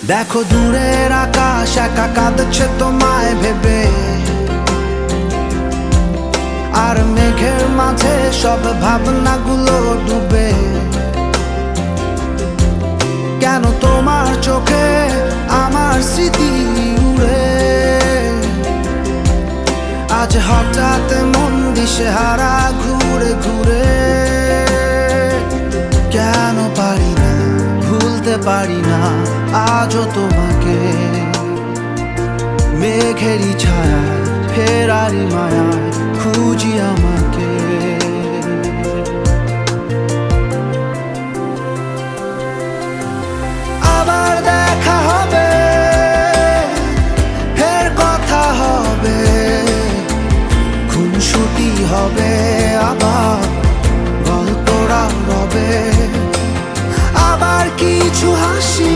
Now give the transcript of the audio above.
দেখো দূরের আকাশ একা কাঁদছে তোমায় ভেবে, আর মেঘের মাঝে সব ভাবনাগুলো ডুবে। কেন তোমার চোখে আমার স্মৃতি উড়ে, আজ হঠাৎ মন দিশেহারা ঘুরে ঘুরে। কেন পারি না ভুলতে পারি না আজও তোমাকে, মেঘেরই ছায়া ফেরারি মায়া খুঁজি আমাকে। আবার দেখা হবে, ফের কথা হবে, খুনসুটি হবে, আবার গল্পরা রবে। আবার কিছু হাসি